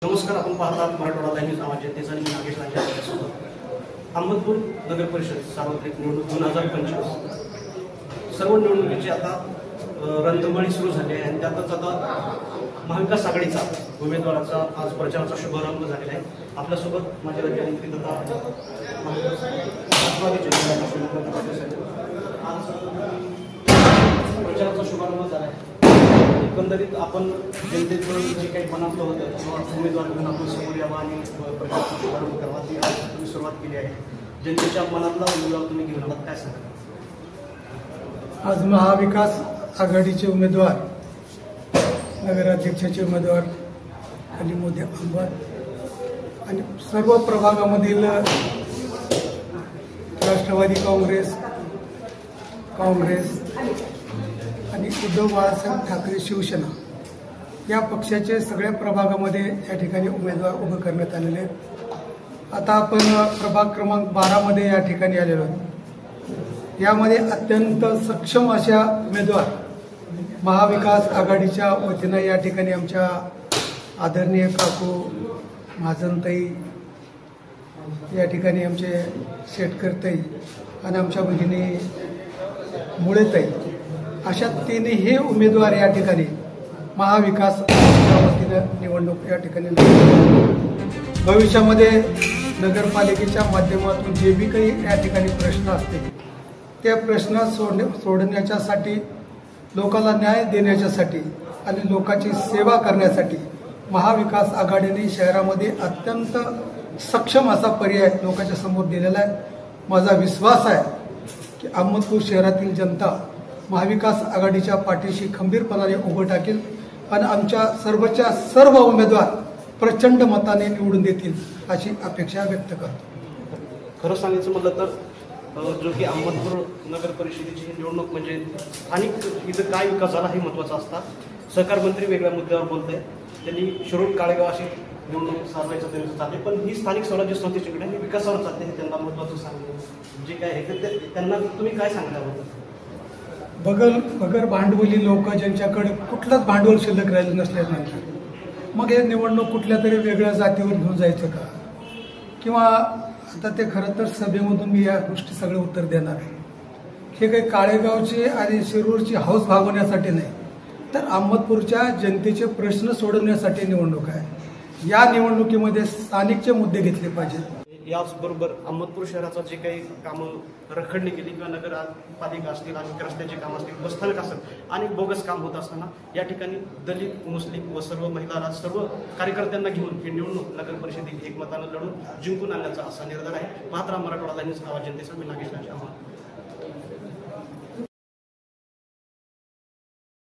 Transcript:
नमस्कार, आपण पाहतात मराठवाडा दैनिक आवाज जनतेचा आणि नागेश राजांसोबत. अहमदपूर नगर परिषद सार्वत्रिक निवडणूक 2025 सर्व निवडणुकीची आता रणधुमाळी सुरू झाली आहे आणि त्यातच आता महाविकास आघाडीचा उमेदवाराचा आज प्रचाराचा शुभारंभ झालेला आहे. आपल्यासोबत माझे राज्यमंत्री तथा आज प्रचाराचा शुभारंभ झाला आहे. एकंदरीत आपण जनतेचं जे काही मनातलं होतं किंवा उमेदवार म्हणून आपण समोर यावा आणि प्रचाराचा शुभारंभ करावा ती आज तुम्ही सुरुवात केली आहे. जनतेच्या मनातला उमेदवार तुम्ही घेऊन आलात, काय सांगा? आज महाविकास आघाडीचे उमेदवार, नगराध्यक्षाचे उमेदवार अलीमोदी अंबर आणि सर्व प्रभागामधील राष्ट्रवादी काँग्रेस आणि उद्धव बाळासाहेब ठाकरे शिवसेना या पक्षाचे सगळ्या प्रभागामध्ये या ठिकाणी उमेदवार उभे करण्यात आलेले आहेत. आता आपण प्रभाग क्रमांक 12 मध्ये या ठिकाणी आलेलो आहोत. यामध्ये अत्यंत सक्षम अशा उमेदवार महाविकास आघाडीच्या वतीनं या ठिकाणी आमच्या आदरणीय काकू महाजनताई, या ठिकाणी आमचे शेटकरताई आणि आमच्या भगिनी मुळेताई, अशा तिन्ही उमेदवार या ठिकाणी महाविकास आघाडीच्या वतीनं निवडणूक या ठिकाणी भविष्यामध्ये नगरपालिकेच्या माध्यमातून जे बी काही या ठिकाणी प्रश्न असतील ते प्रश्न सोडण्याच्यासाठी, लोकांना न्याय देण्याच्यासाठी आणि लोकांची सेवा करण्यासाठी महाविकास आघाडीने शहरामध्ये अत्यंत सक्षम असा पर्याय लोकांच्या समोर दिलेला आहे. माझा विश्वास आहे की अहमदपूर शहरातील जनता महाविकास आघाडीच्या पाठीशी खंबीरपणाने उभं टाकेल आणि आमच्या सर्व उमेदवार प्रचंड मताने निवडून देतील अशी अपेक्षा व्यक्त करतो. खरं सांगायचं म्हटलं तर जो की अहमदपूर नगर परिषदेची निवडणूक म्हणजे स्थानिक इथं काय विकास झाला हे महत्त्वाचं असतात. सहकार मंत्री वेगळ्या मुद्द्यावर बोलत आहेत. त्यांनी शिरोड काळेगाव अशी निवडणूक साधवायचं त्यांचं चालते, पण ही स्थानिक स्वराज्य संस्थेची ही विकासावर चालते हे त्यांना महत्त्वाचं सांगणं जे काय आहे ते त्यांना तुम्ही काय सांगता होतं? बगर भांडवली लोक ज्यांच्याकडे कुठलंच भांडवल शिल्लक राहिलं नसल्यानंतर मग हे निवडणूक कुठल्या तरी वेगळ्या जातीवर घेऊन जायचं का? किंवा आता ते खरं तर सभेमधून मी या गोष्टी सगळं उत्तर देणार आहे. हे काही काळेगावचे आणि शिरूरची हौस भागवण्यासाठी नाही, तर अहमदपूरच्या जनतेचे प्रश्न सोडवण्यासाठी निवडणूक आहे. या निवडणुकीमध्ये स्थानिकचे मुद्दे घेतले पाहिजेत. याचबरोबर अहमदपूर शहराचा जे काही कामं रखडली गेली किंवा नगरपालिका असतील आणि रस्त्याचे काम असतील, बसस्थानक असेल आणि बोगस काम होत असताना या ठिकाणी दलित, मुस्लिम व सर्व महिला, सर्व कार्यकर्त्यांना घेऊन ही निवडणूक नगर परिषदेत एकमतानं लढून जिंकून आणण्याचा असा निर्धार आहे. पाहत राहा मराठवाडा दैनिक आवाज जनतेचा. मी नागेश राजा.